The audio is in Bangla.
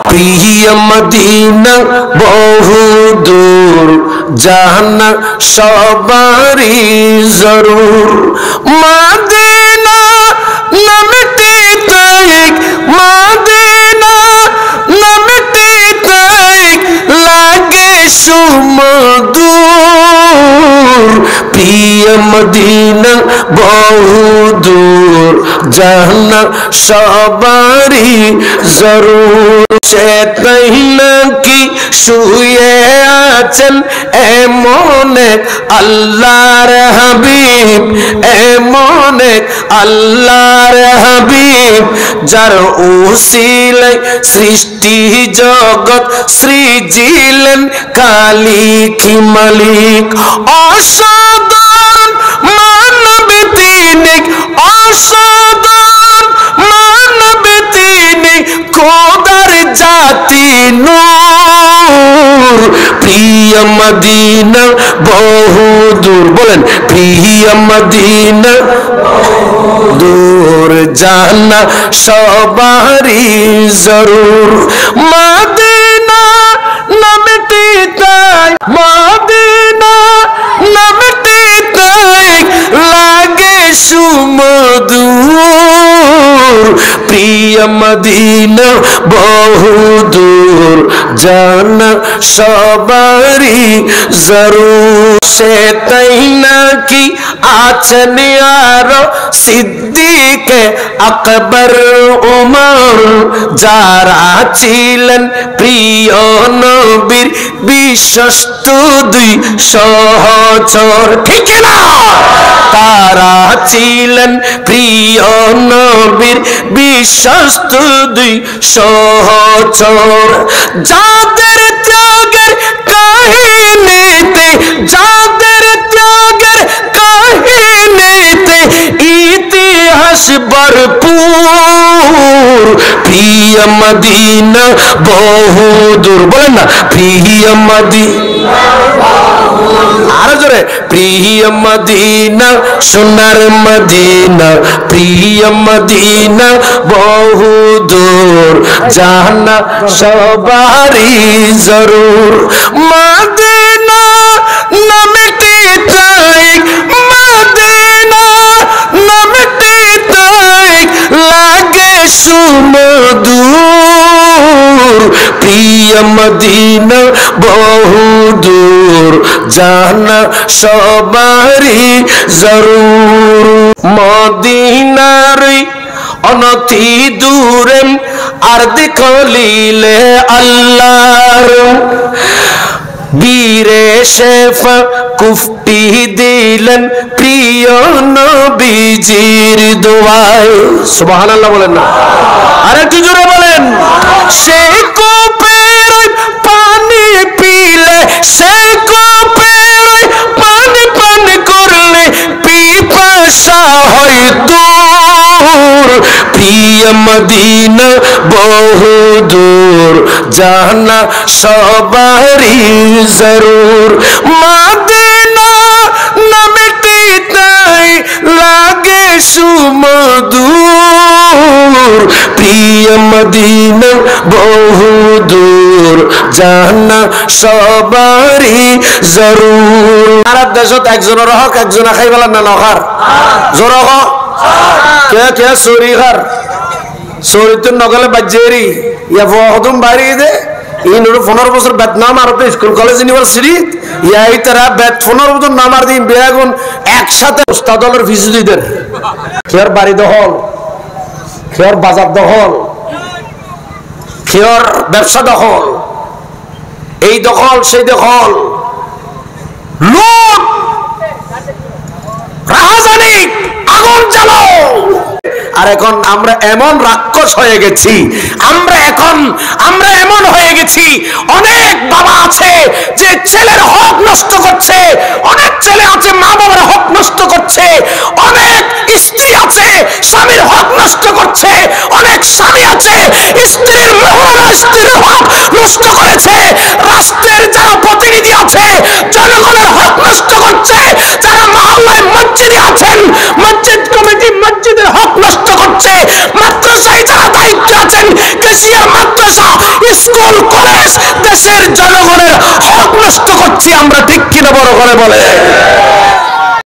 প্রিয় মদিনা বহুদূর জানা সবারই জরুর মদিনা নামটি তাইক মদিনা নামটি তাইক লাগে সুমধুর প্রিয় মদিনা বহুদূর জানা সবারই জরুর সে তাই নাকি শুয়ে আছেন এমন এক আল্লাহর হাবিব এমন এক আল্লাহর হাবিব যার উসিলায় সৃষ্টি জগৎ সৃজিলেন কালিক মালিক অসাধারণ মানব তিনি অসাধারণ মানব তিনি খোদার জাতি নূর প্রিয় মদিনা বহুদূর বলেন প্রিয় মদিনা দূর জানা সবারই জরুর মদিনা নামটি তাই মদিনা নামটি তাই লাগে সুমধুর প্রিয় মদিনা বহুদূর জানা সবারই জরুর সে তাই নাকি আছেন আরো সিদ্দিকে আকবর উমর যারা ছিলেন প্রিয় নবীর বিশ্বস্ত দুই সহচর ঠিক না তারা ছিলেন প্রিয় নবীর বিশ্বস্ত দুই সহচর যাদের ত্যাগের কাহিনীতে যাদের ত্যাগের কাহিনীতে ইতিহাস ভরপুর প্রিয় মদিনা বহুদূর বলেন না প্রিয় মদিনা আরো জোরে প্রিয় মদিনা সোনার মদিনা প্রিয় মদিনা বহুদূর জানা সবারই জরুর মদিনা নামটি তাই মদিনা নামটি তাই লাগে সুমধুর প্রিয় মদিনা বহুদূর জানা সবারই জরুর মদিনার অনতি দূরে আর দেখলিলে আল্লাহর বীরে শেফা কুফতি দিলেন প্রিয় নবীজির দোয়ায় সুবহানাল্লাহ বলেন না আরে কি জোরে বলেন সেই কূপের পানি পিলে সেই কূপের পানি পান করলে পিপাসা হয় দূর প্রিয় মদিনা বহুদূর জানা সবারই জরুর মদিনা নামটি তাই লাগে সুমধুর প্রিয় মদিনা বহুদূর জানা সবারই জরুর আর দেশত একজনের হক একজনে খাই বলেন না নখার জোর হক কে কে চুরি খার চুরিতে নগলে বাজ্যেরি ইয়া ফদম বাড়ি দে ইনুর 15 বছর বেতনাম আর স্কুল কলেজ ইউনিভার্সিটি ইয়াই তারা বেত 15 বছর নামার দিন বেগুন একসাথে উস্তাদলের ফিস দিদের খেয়ার বাড়ি দখল খেয়ার বাজার দখল খেয়ার ব্যবসা দখল এই দখল সেই দখল লুট রাহাজানি আগুন জ্বালাও আর এখন আমরা এমন রাক্ষস হয়ে গেছি আমরা এমন হয়ে গেছি অনেক বাবা আছে যে ছেলের হক নষ্ট করছে অনেক ছেলে আছে মা বাবার হক নষ্ট করছে অনেক স্ত্রী আছে স্বামীর হক নষ্ট করছে অনেক স্বামী আছে স্ত্রীর মহিলা স্ত্রীর হক নষ্ট করেছে রাষ্ট্রের যারা প্রতিনিধি আছে জনগণের হক নষ্ট করছে যারা মহল্লায় মসজিদে আছেন মসজিদ কমিটি মসজিদের হক নষ্ট করছে মাদ্রাসায় যারা দায়িত্ব আছেন কেশিয়ার মাদ্রাসা স্কুল কলেজ দেশের জনগণের হক নষ্ট করছি আমরা, ঠিক কিনা বড় করে বলে?